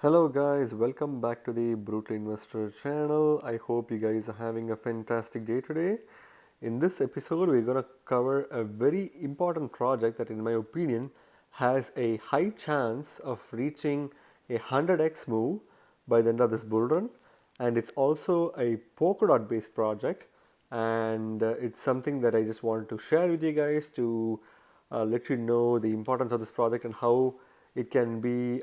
Hello guys, welcome back to the Brutal Investor channel. I hope you guys are having a fantastic day today. In this episode, we're going to cover a very important project that in my opinion has a high chance of reaching a 100x move by the end of this bull run, and it's also a Polkadot based project, and it's something that I just wanted to share with you guys to let you know the importance of this project and how it can be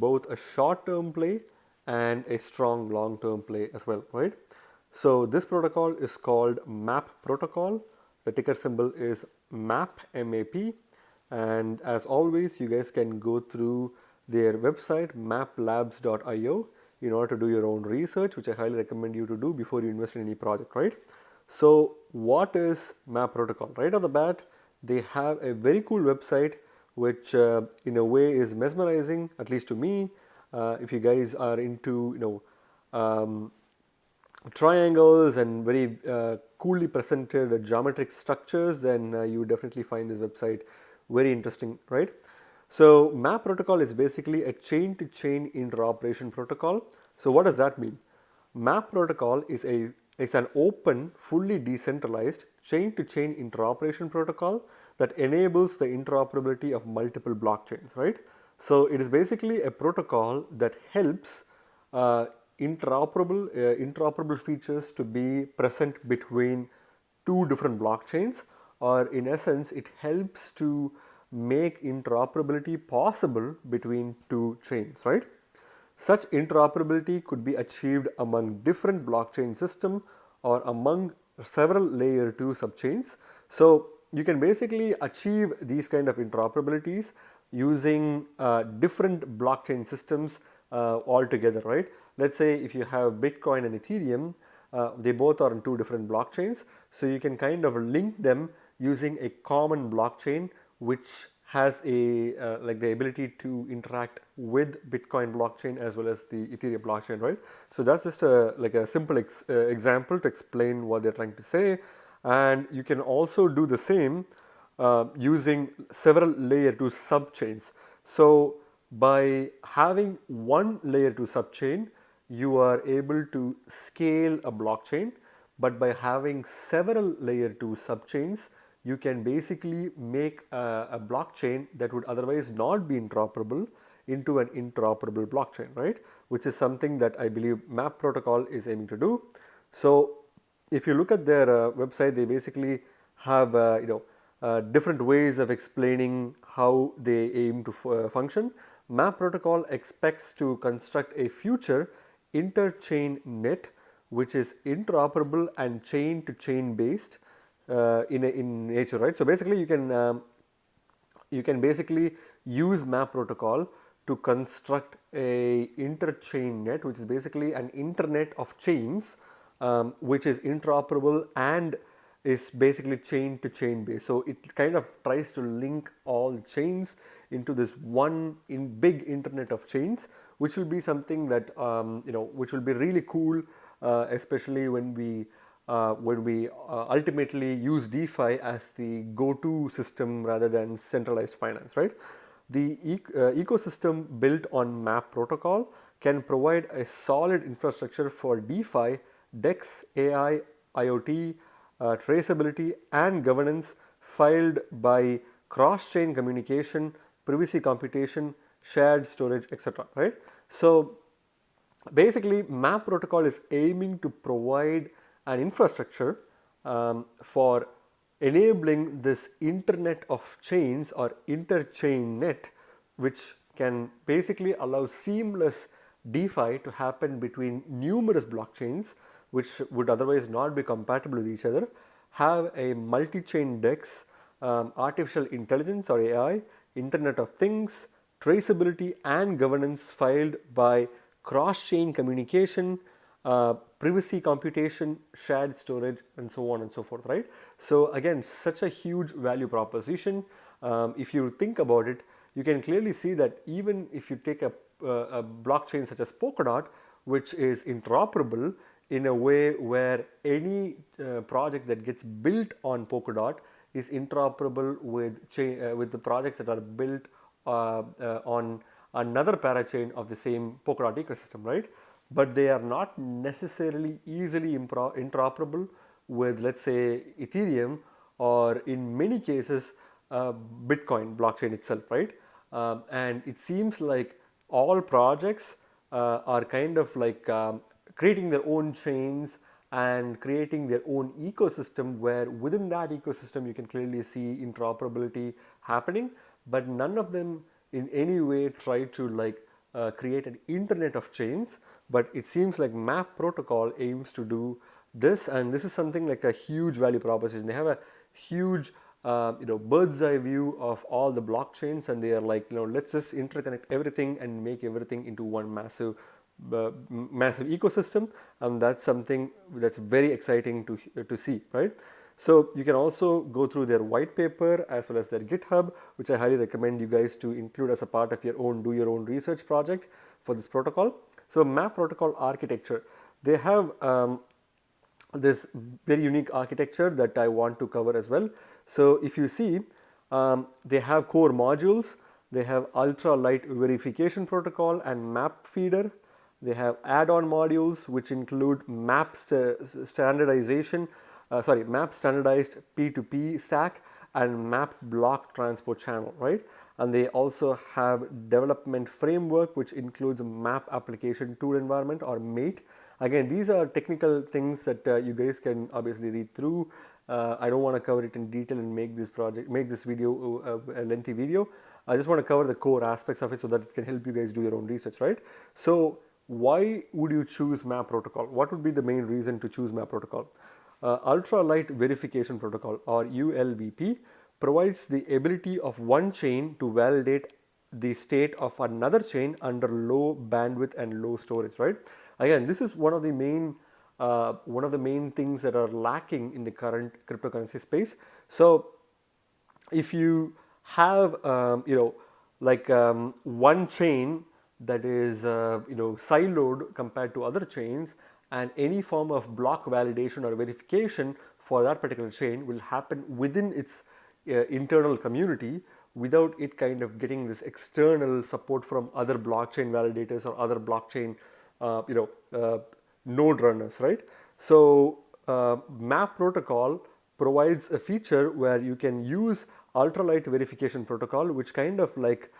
both a short-term play and a strong long-term play as well, right? So this protocol is called MAP protocol. The ticker symbol is MAP, M-A-P. And as always, you guys can go through their website, maplabs.io, in order to do your own research, which I highly recommend you to do before you invest in any project, right? So what is MAP protocol? Right off the bat, they have a very cool website which in a way is mesmerizing, at least to me. If you guys are into triangles and very coolly presented geometric structures, then you definitely find this website very interesting, right? So MAP protocol is basically a chain-to-chain interoperation protocol. So what does that mean? MAP protocol is an open, fully decentralized chain-to-chain interoperation protocol that enables the interoperability of multiple blockchains, right? So it is basically a protocol that helps interoperable features to be present between two different blockchains, or in essence, it helps to make interoperability possible between two chains, right? Such interoperability could be achieved among different blockchain system or among several layer 2 subchains. So you can basically achieve these kind of interoperabilities using different blockchain systems altogether, right? Let's say if you have Bitcoin and Ethereum, they both are on two different blockchains. So you can kind of link them using a common blockchain which has a like the ability to interact with Bitcoin blockchain as well as the Ethereum blockchain, right? So that's just like a simple example to explain what they're trying to say. And you can also do the same using several layer 2 subchains. So by having one layer 2 subchain, you are able to scale a blockchain, but by having several layer 2 subchains, you can basically make a blockchain that would otherwise not be interoperable into an interoperable blockchain, right? Which is something that I believe MAP protocol is aiming to do. So if you look at their website, they basically have different ways of explaining how they aim to function. MAP protocol expects to construct a future interchain net which is interoperable and chain to chain based in nature, right? So basically you can basically use MAP protocol to construct a interchain net, which is basically an internet of chains, which is interoperable and is basically chain to chain based. So it kind of tries to link all chains into this one big internet of chains, which will be something that which will be really cool, especially when we ultimately use DeFi as the go-to system rather than centralized finance, right? The ecosystem built on MAP protocol can provide a solid infrastructure for DeFi, DEX, AI, IoT, traceability, and governance filed by cross-chain communication, privacy computation, shared storage, etc. Right? So basically, MAP protocol is aiming to provide an infrastructure for enabling this internet of chains or interchain net, which can basically allow seamless DeFi to happen between numerous blockchains which would otherwise not be compatible with each other, have a multi-chain DEX, artificial intelligence or AI, Internet of Things, traceability and governance filed by cross-chain communication, privacy computation, shared storage, and so on and so forth, right? So again, such a huge value proposition. If you think about it, you can clearly see that even if you take a blockchain such as Polkadot, which is interoperable in a way where any project that gets built on Polkadot is interoperable with the projects that are built on another parachain of the same Polkadot ecosystem, right? But they are not necessarily easily interoperable with, let's say, Ethereum, or in many cases Bitcoin blockchain itself, right? And it seems like all projects are kind of like creating their own chains and creating their own ecosystem, where within that ecosystem you can clearly see interoperability happening, but none of them in any way try to like create an internet of chains. But it seems like map protocol aims to do this, and this is something like a huge value proposition. They have a huge bird's eye view of all the blockchains, and they are like, let's just interconnect everything and make everything into one massive ecosystem. And that's something that's very exciting to see, right? So you can also go through their white paper as well as their GitHub, which I highly recommend you guys to include as a part of do your own research project for this protocol. So map protocol architecture, they have this very unique architecture that I want to cover as well. So if you see, they have core modules, they have ultra light verification protocol and map feeder. They have add-on modules which include map standardization, map standardized P2P stack and mapped block transport channel, right? And they also have development framework which includes map application tool environment, or MATE. Again, these are technical things that you guys can obviously read through. I don't want to cover it in detail and make this video a lengthy video. I just want to cover the core aspects of it so that it can help you guys do your own research, right? So why would you choose map protocol? What would be the main reason to choose map protocol? Ultra light verification protocol, or ULVP, provides the ability of one chain to validate the state of another chain under low bandwidth and low storage, right? Again, this is one of the main things that are lacking in the current cryptocurrency space. So if you have one chain that is siloed compared to other chains, and any form of block validation or verification for that particular chain will happen within its internal community, without it kind of getting this external support from other blockchain validators or other blockchain node runners, right? So map protocol provides a feature where you can use ultralight verification protocol, which kind of like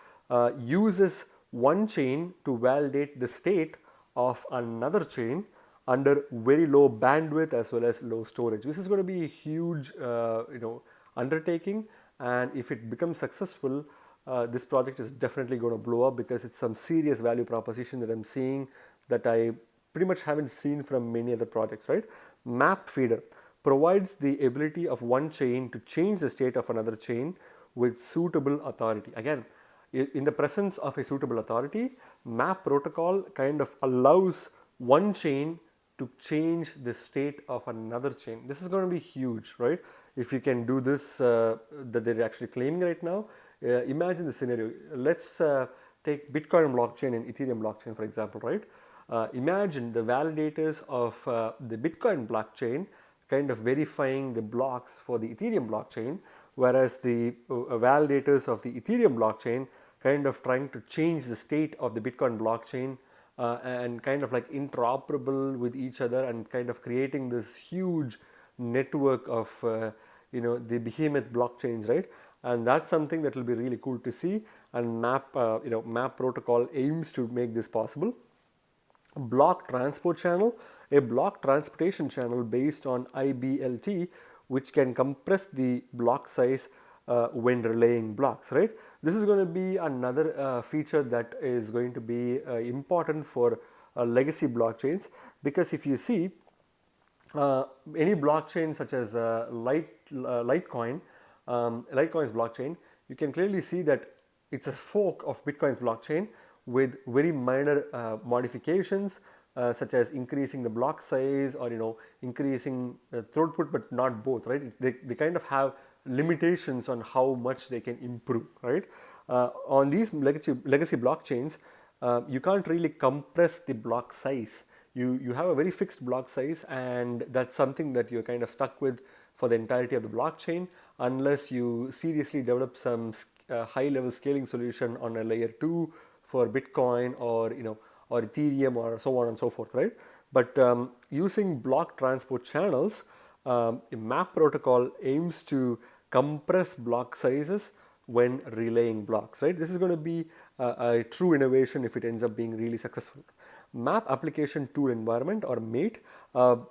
uses one chain to validate the state of another chain under very low bandwidth as well as low storage. This is going to be a huge undertaking, and if it becomes successful, this project is definitely going to blow up, because it's some serious value proposition that I'm seeing that I pretty much haven't seen from many other projects, right? Map feeder provides the ability of one chain to change the state of another chain with suitable authority. Again, in the presence of a suitable authority, map protocol kind of allows one chain to change the state of another chain. This is going to be huge, right? If you can do this, that they're actually claiming right now. Imagine the scenario. Let's take Bitcoin blockchain and Ethereum blockchain, for example, right? Imagine the validators of the Bitcoin blockchain kind of verifying the blocks for the Ethereum blockchain, whereas the validators of the Ethereum blockchain kind of trying to change the state of the Bitcoin blockchain and kind of like interoperable with each other, and kind of creating this huge network of the behemoth blockchains, right? And that's something that will be really cool to see, and map protocol aims to make this possible. Block transport channel, a block transportation channel based on IBLT, which can compress the block size when relaying blocks, right? This is going to be another feature that is going to be important for legacy blockchains, because if you see any blockchain such as Litecoin's blockchain, you can clearly see that it's a fork of Bitcoin's blockchain with very minor modifications, such as increasing the block size, or increasing throughput, but not both, right? They kind of have limitations on how much they can improve, right? On these legacy blockchains, you can't really compress the block size. You have a very fixed block size, and that's something that you're kind of stuck with for the entirety of the blockchain, unless you seriously develop some high level scaling solution on a layer 2 for Bitcoin or or Ethereum or so on and so forth, right? But using block transport channels, a map protocol aims to compress block sizes when relaying blocks, right? This is going to be a true innovation if it ends up being really successful. Map Application Tool Environment, or MATE,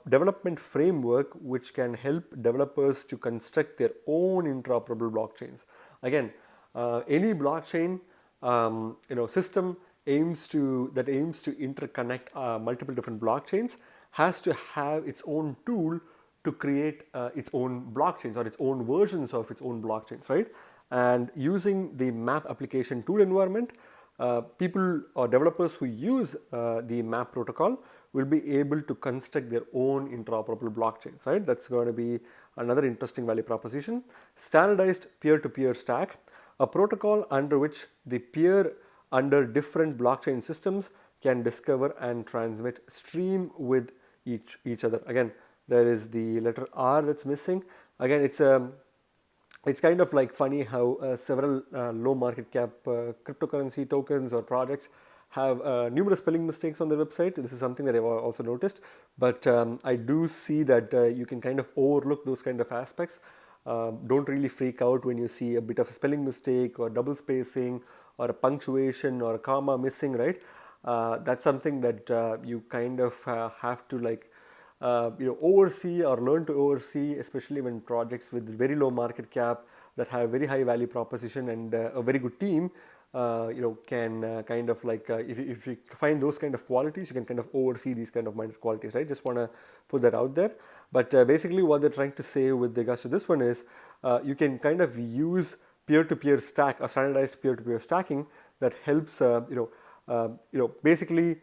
development framework which can help developers to construct their own interoperable blockchains. Again, any blockchain system aims to interconnect multiple different blockchains has to have its own tool to create its own blockchains or its own versions of its own blockchains, right? And using the map application tool environment, people or developers who use the map protocol will be able to construct their own interoperable blockchains, right? That's going to be another interesting value proposition. Standardized peer-to-peer stack, a protocol under which the peer under different blockchain systems can discover and transmit stream with each other. Again, there is the letter R that's missing. Again, it's kind of like funny how several low market cap cryptocurrency tokens or projects have numerous spelling mistakes on their website. This is something that I've also noticed, but I do see that you can kind of overlook those kind of aspects. Don't really freak out when you see a bit of a spelling mistake or double spacing or a punctuation or a comma missing, right? That's something that you kind of have to oversee or learn to oversee, especially when projects with very low market cap that have very high value proposition and a very good team can kind of if you find those kind of qualities, you can kind of oversee these kind of minor qualities, right? Just want to put that out there. But basically what they're trying to say with regards to this one is you can kind of use peer-to-peer stack or standardized peer-to-peer stacking that helps basically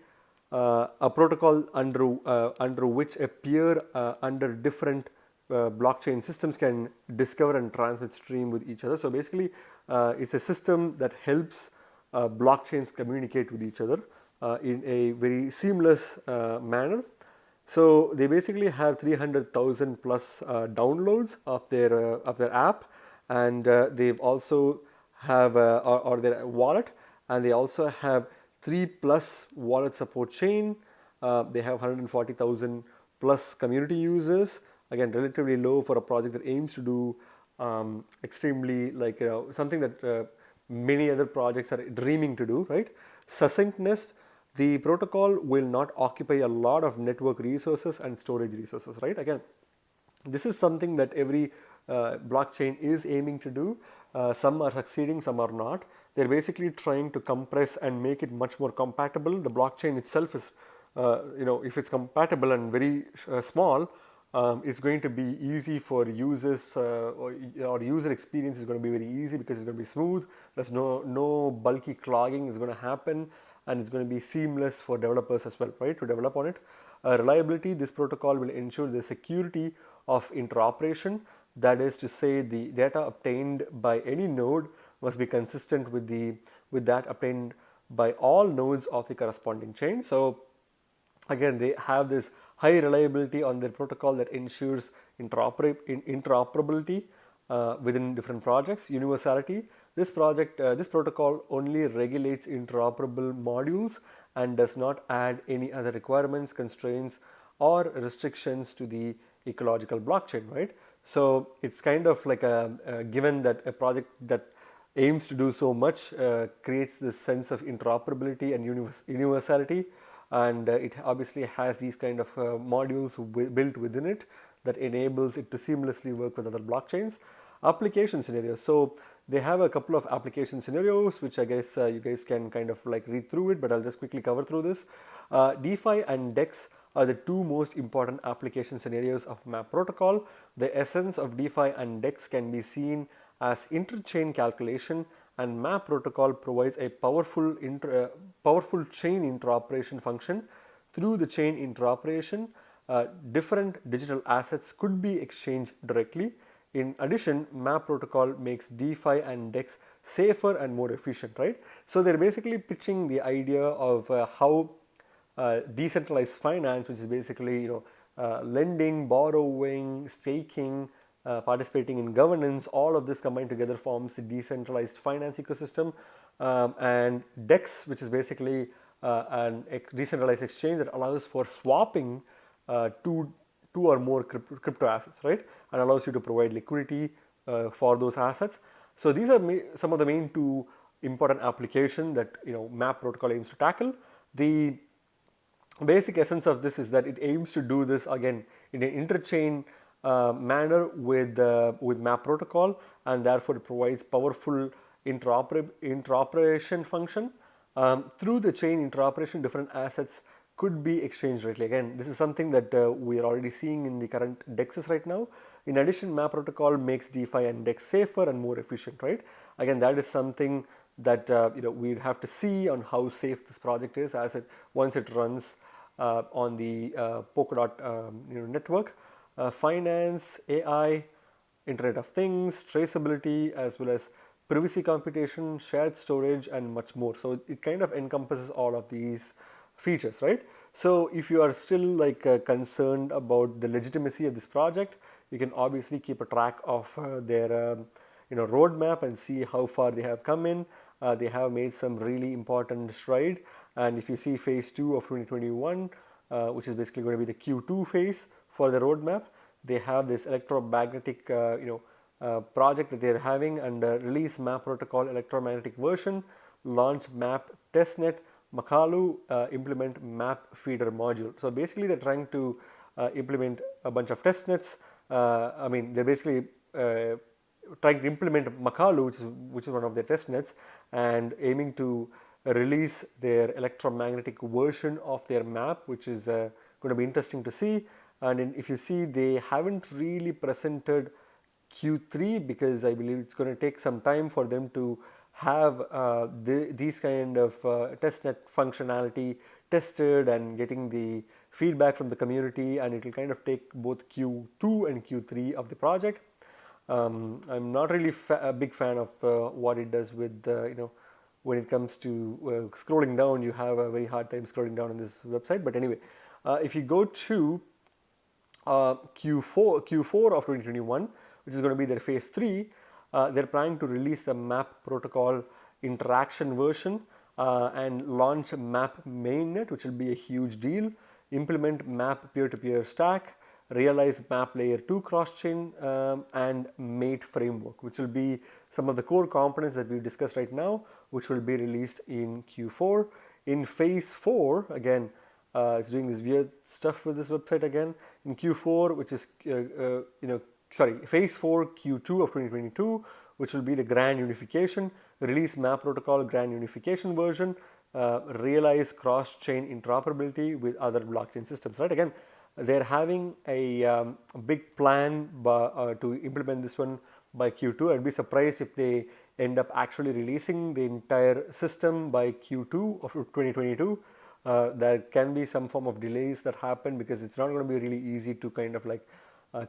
a protocol under which a peer under different blockchain systems can discover and transmit stream with each other. So basically it's a system that helps blockchains communicate with each other in a very seamless manner. So they basically have 300,000 plus downloads of their app, and they've also have or their wallet, and they also have 3+ wallet support chain. They have 140,000 plus community users. Again, relatively low for a project that aims to do extremely something that many other projects are dreaming to do, right? Succinctness, the protocol will not occupy a lot of network resources and storage resources, right? Again, this is something that every blockchain is aiming to do. Some are succeeding, some are not. They're basically trying to compress and make it much more compatible. The blockchain itself is, if it's compatible and very small, it's going to be easy for users or user experience is going to be very easy because it's going to be smooth. There's no bulky clogging is going to happen, and it's going to be seamless for developers as well, right, to develop on it. Reliability, this protocol will ensure the security of interoperation. That is to say, the data obtained by any node must be consistent with that obtained by all nodes of the corresponding chain. So again, they have this high reliability on their protocol that ensures interoperability within different projects. Universality, this protocol only regulates interoperable modules and does not add any other requirements, constraints, or restrictions to the ecological blockchain, right? So it's kind of like a given that a project that aims to do so much creates this sense of interoperability and universality, and it obviously has these kind of modules built within it that enables it to seamlessly work with other blockchains. Application scenarios, so they have a couple of application scenarios which I guess you guys can kind of like read through it, but I'll just quickly cover through this. DeFi and DEX are the two most important application scenarios of MAP protocol. The essence of DeFi and DEX can be seen as interchain calculation, and MAP protocol provides a powerful chain interoperation function. Through the chain interoperation, different digital assets could be exchanged directly. In addition, MAP protocol makes DeFi and DEX safer and more efficient, right? So they're basically pitching the idea of how decentralized finance, which is basically lending, borrowing, staking, participating in governance, all of this combined together forms the decentralized finance ecosystem. and DEX, which is basically an decentralized exchange that allows for swapping two or more crypto assets, right? And allows you to provide liquidity for those assets. So these are some of the main two important applications that MAP protocol aims to tackle. The basic essence of this is that it aims to do this again in an interchain manner with MAP protocol, and therefore it provides powerful interoperation function. Through the chain interoperation, different assets could be exchanged directly. Again, this is something that we are already seeing in the current DEXs right now. In addition, MAP protocol makes DeFi and DEX safer and more efficient, right? Again, that is something that we'd have to see on how safe this project is as it once it runs on the Polkadot network. Finance, AI, Internet of Things, traceability, as well as privacy computation, shared storage, and much more. So it kind of encompasses all of these features, right? So if you are still concerned about the legitimacy of this project, you can obviously keep a track of their roadmap and see how far they have come in. They have made some really important stride, and if you see phase 2 of 2021, which is basically going to be the Q2 phase for the roadmap, they have this electromagnetic project that they're having, and release MAP protocol electromagnetic version, launch MAP testnet, Makalu, implement MAP feeder module. So basically they're trying to implement a bunch of testnets. They're basically trying to implement Makalu, which is one of their testnets, and aiming to release their electromagnetic version of their map, which is going to be interesting to see. And if you see, they haven't really presented Q3 because I believe it's going to take some time for them to have these kind of testnet functionality tested and getting the feedback from the community, and it will kind of take both Q2 and Q3 of the project. I'm not really a big fan of what it does with when it comes to scrolling down. You have a very hard time scrolling down on this website. But anyway, if you go to Q4 of 2021, which is going to be their phase 3, they're planning to release the MAP protocol interaction version and launch MAP mainnet, which will be a huge deal. Implement MAP peer-to-peer stack, realize MAP layer 2 cross-chain, and mate framework, which will be some of the core components that we've discussed right now, which will be released in Q4. In phase 4, again, it's doing this weird stuff with this website again. In Q4, which is phase 4 Q2 of 2022, which will be the grand unification, release MAP protocol grand unification version, realize cross-chain interoperability with other blockchain systems, right? Again, they're having a big plan to implement this one by Q2. I'd be surprised if they end up actually releasing the entire system by Q2 of 2022. There can be some form of delays that happen because it's not going to be really easy to kind of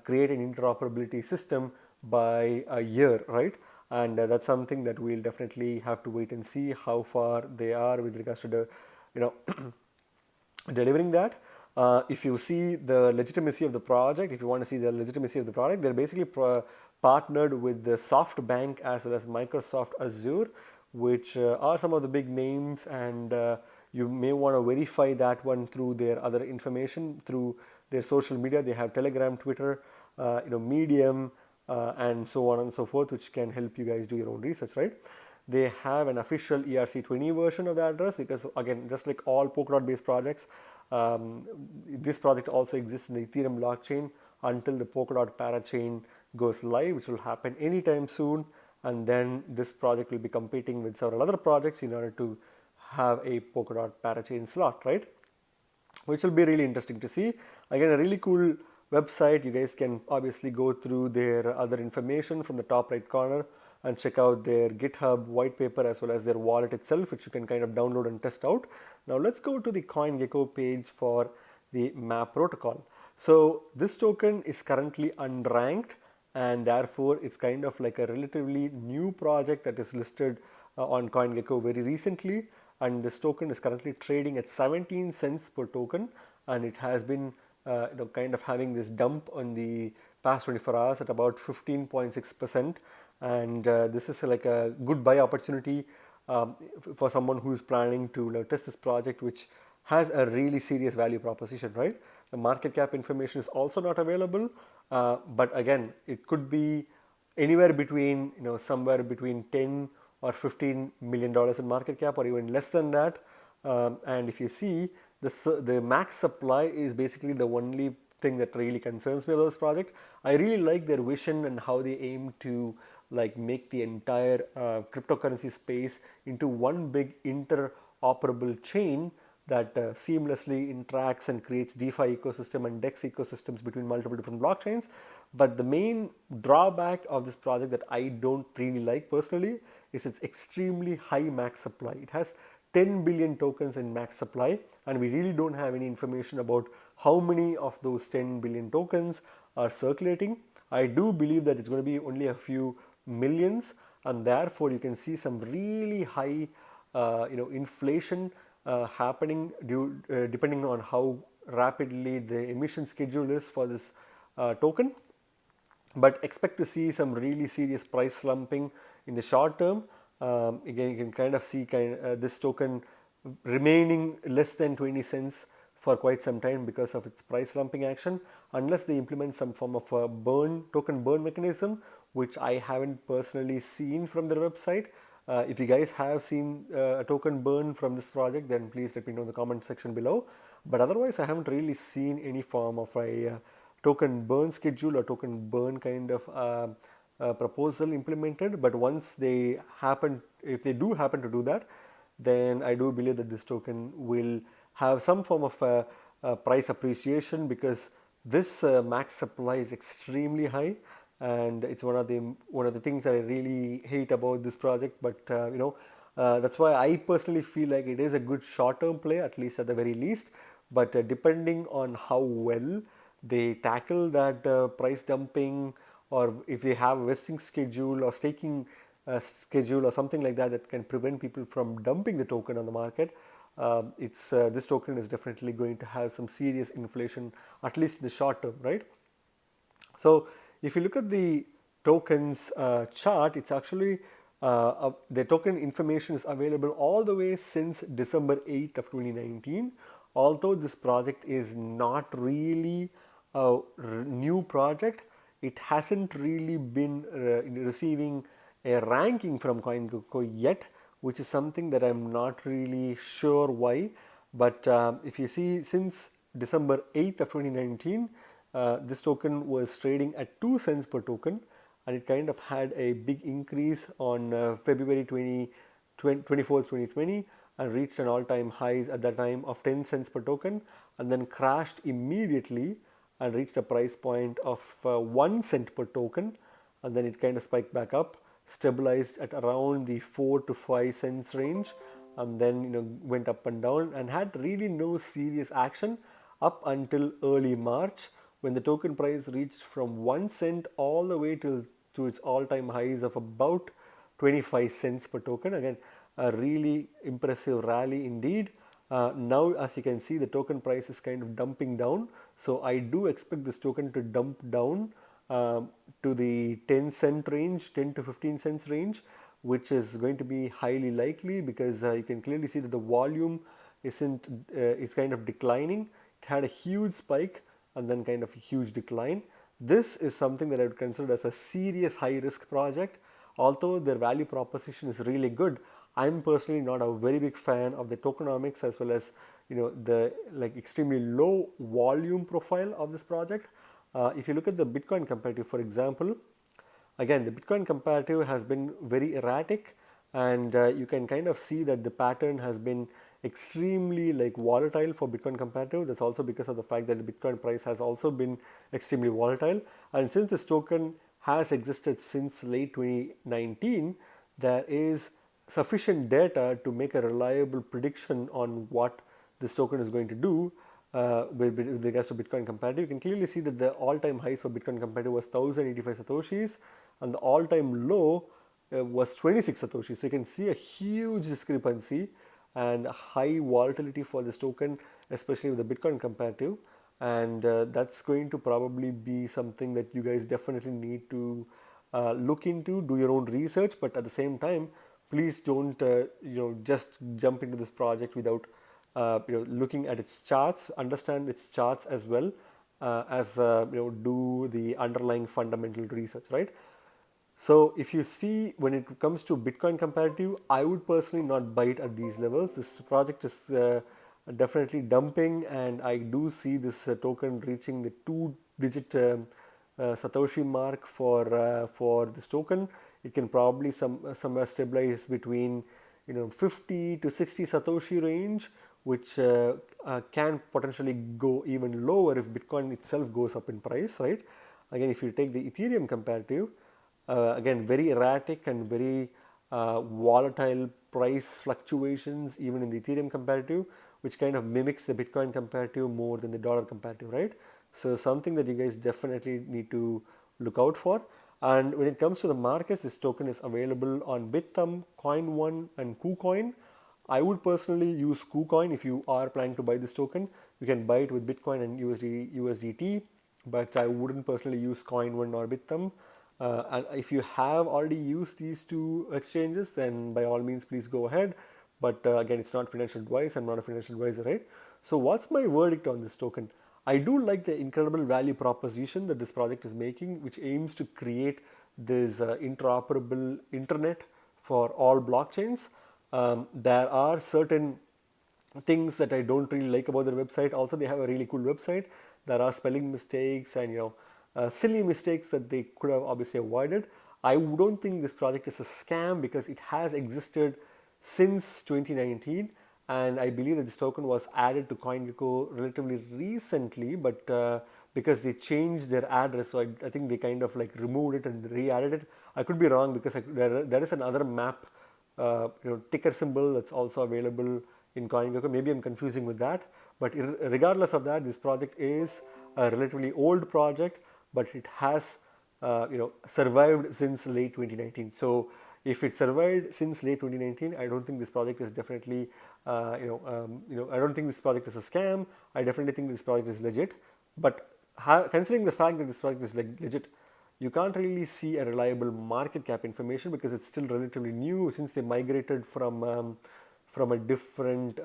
create an interoperability system by a year, right? And that's something that we'll definitely have to wait and see how far they are with regards to the delivering that. If you see the legitimacy of the project, if you want to see the legitimacy of the product, they're basically partnered with the SoftBank as well as Microsoft Azure, which are some of the big names, and you may want to verify that one through their other information, through their social media. They have Telegram, Twitter, Medium, and so on and so forth, which can help you guys do your own research, right? They have an official ERC20 version of the address because, again, just like all Polkadot-based projects, this project also exists in the Ethereum blockchain until the Polkadot parachain goes live, which will happen anytime soon. And then this project will be competing with several other projects in order to have a Polkadot parachain slot, right? Which will be really interesting to see. Again, a really cool website. You guys can obviously go through their other information from the top right corner and check out their GitHub white paper as well as their wallet itself, which you can kind of download and test out. Now let's go to the CoinGecko page for the MAP protocol. So this token is currently unranked, and therefore it's kind of like a relatively new project that is listed on CoinGecko very recently, and this token is currently trading at 17 cents per token, and it has been kind of having this dump on the past 24 hours at about 15.6%, and this is like a good buy opportunity for someone who's planning to test this project, which has a really serious value proposition, right? The market cap information is also not available, but again, it could be anywhere between somewhere between 10 or 15 million dollars in market cap, or even less than that. And if you see, the max supply is basically the only thing that really concerns me about this project. I really like their vision and how they aim to make the entire cryptocurrency space into one big interoperable chain that seamlessly interacts and creates DeFi ecosystem and DEX ecosystems between multiple different blockchains. But the main drawback of this project that I don't really like personally is its extremely high max supply. It has 10 billion tokens in max supply, and we really don't have any information about how many of those 10 billion tokens are circulating. I do believe that it's going to be only a few millions, and therefore you can see some really high inflation happening depending on how rapidly the emission schedule is for this token. But expect to see some really serious price slumping in the short term. Again, you can kind of see this token remaining less than 20 cents for quite some time because of its price slumping action, unless they implement some form of a token burn mechanism, which I haven't personally seen from their website. If you guys have seen a token burn from this project, then please let me know in the comment section below. But otherwise, I haven't really seen any form of a token burn schedule or token burn kind of proposal implemented. But once they happen, if they do happen to do that, then I do believe that this token will have some form of price appreciation, because this max supply is extremely high, and it's one of the things that I really hate about this project. But that's why I personally feel like it is a good short-term play, at least at the very least. But depending on how well they tackle that price dumping, or if they have a vesting schedule or staking schedule or something like that that can prevent people from dumping the token on the market, this token is definitely going to have some serious inflation, at least in the short term, right? So if you look at the tokens chart, it's actually the token information is available all the way since December 8th of 2019. Although this project is not really a new project, it hasn't really been receiving a ranking from CoinGecko yet, which is something that I'm not really sure why. But if you see, since December 8th of 2019, this token was trading at 2 cents per token, and it kind of had a big increase on February 24th, 2020, and reached an all-time highs at that time of 10 cents per token, and then crashed immediately and reached a price point of 1 cent per token, and then it kind of spiked back up, stabilized at around the 4 to 5 cents range, and then went up and down and had really no serious action up until early March, when the token price reached from 1 cent all the way to its all-time highs of about 25 cents per token. Again, a really impressive rally indeed. Now, as you can see, the token price is kind of dumping down. So I do expect this token to dump down to the 10 cent range, 10 to 15 cents range, which is going to be highly likely, because you can clearly see that the volume is kind of declining. It had a huge spike and then kind of a huge decline. This is something that I would consider as a serious high risk project. Although their value proposition is really good, I'm personally not a very big fan of the tokenomics, as well as the extremely low volume profile of this project. If you look at the Bitcoin comparative, for example, again, the Bitcoin comparative has been very erratic, and you can kind of see that the pattern has been extremely volatile for Bitcoin comparative. That's also because of the fact that the Bitcoin price has also been extremely volatile. And since this token has existed since late 2019, there is sufficient data to make a reliable prediction on what this token is going to do with regards to Bitcoin comparative. You can clearly see that the all-time highs for Bitcoin comparative was 1085 satoshis, and the all-time low was 26 satoshis. So you can see a huge discrepancy and high volatility for this token, especially with the Bitcoin comparative. And that's going to probably be something that you guys definitely need to look into, do your own research. But at the same time, please don't just jump into this project without looking at its charts, understand its charts as well as do the underlying fundamental research, right? So if you see, when it comes to Bitcoin comparative, I would personally not buy it at these levels. This project is definitely dumping, and I do see this token reaching the two-digit Satoshi mark for this token. It can probably somewhere stabilize between 50 to 60 Satoshi range, which can potentially go even lower if Bitcoin itself goes up in price, right? Again, if you take the Ethereum comparative, again, very erratic and very volatile price fluctuations even in the Ethereum comparative, which kind of mimics the Bitcoin comparative more than the dollar comparative, right? So something that you guys definitely need to look out for. And when it comes to the markets, this token is available on Bithumb, Coin1 and KuCoin. I would personally use KuCoin. If you are planning to buy this token, you can buy it with Bitcoin and USDT, but I wouldn't personally use Coin1 or Bithumb. And if you have already used these two exchanges, then by all means, please go ahead. But again, it's not financial advice. I'm not a financial advisor, right? So what's my verdict on this token? I do like the incredible value proposition that this project is making, which aims to create this interoperable internet for all blockchains. There are certain things that I don't really like about their website. Also, they have a really cool website. There are spelling mistakes and silly mistakes that they could have obviously avoided. I don't think this project is a scam because it has existed since 2019, and I believe that this token was added to CoinGecko relatively recently, but because they changed their address, so I think they kind of like removed it and re-added it. I could be wrong because there is another map ticker symbol that's also available in CoinGecko. Maybe I'm confusing with that, but regardless of that, this project is a relatively old project, but it has survived since late 2019. So if it survived since late 2019, I don't think this project is definitely I don't think this project is a scam. I definitely think this project is legit. But considering the fact that this project is legit, you can't really see a reliable market cap information because it's still relatively new since they migrated from a different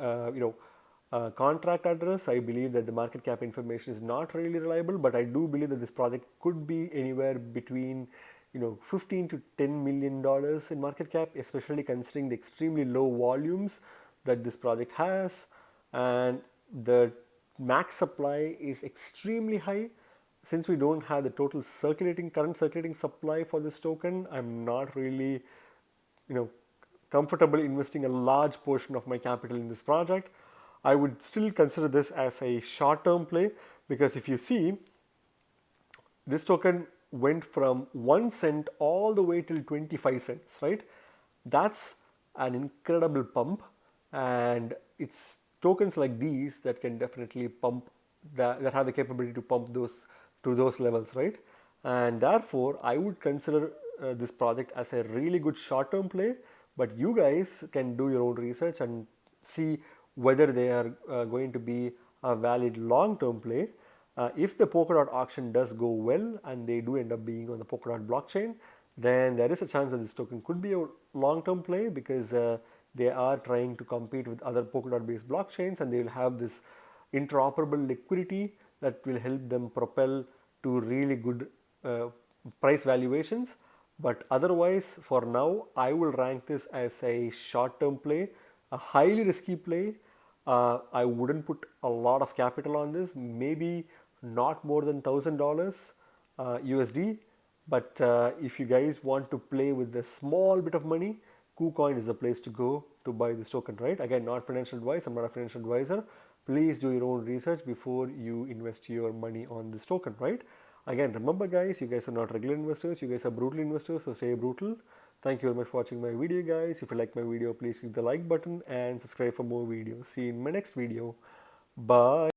contract address. I believe that the market cap information is not really reliable, but I do believe that this project could be anywhere between 15 to $10 million in market cap, especially considering the extremely low volumes that this project has, and the max supply is extremely high. Since we don't have the total current circulating supply for this token, I'm not really you know comfortable investing a large portion of my capital in this project. I would still consider this as a short-term play because if you see, this token went from 1 cent all the way till 25 cents, right? That's an incredible pump, and it's tokens like these that can definitely pump that have the capability to pump those to those levels, right? And therefore, I would consider this project as a really good short-term play, but you guys can do your own research and see whether they are going to be a valid long-term play. If the Polkadot auction does go well and they do end up being on the Polkadot blockchain, then there is a chance that this token could be a long-term play because they are trying to compete with other Polkadot-based blockchains, and they will have this interoperable liquidity that will help them propel to really good price valuations. But otherwise, for now, I will rank this as a short-term play, a highly risky play. I wouldn't put a lot of capital on this, maybe not more than $1,000 USD. But if you guys want to play with a small bit of money, KuCoin is the place to go to buy this token, right? Again, not financial advice. I'm not a financial advisor. Please do your own research before you invest your money on this token, right? Again, remember guys, you guys are not regular investors. You guys are brutal investors, so stay brutal. Thank you very much for watching my video, guys. If you like my video, please click the like button and subscribe for more videos. See you in my next video. Bye.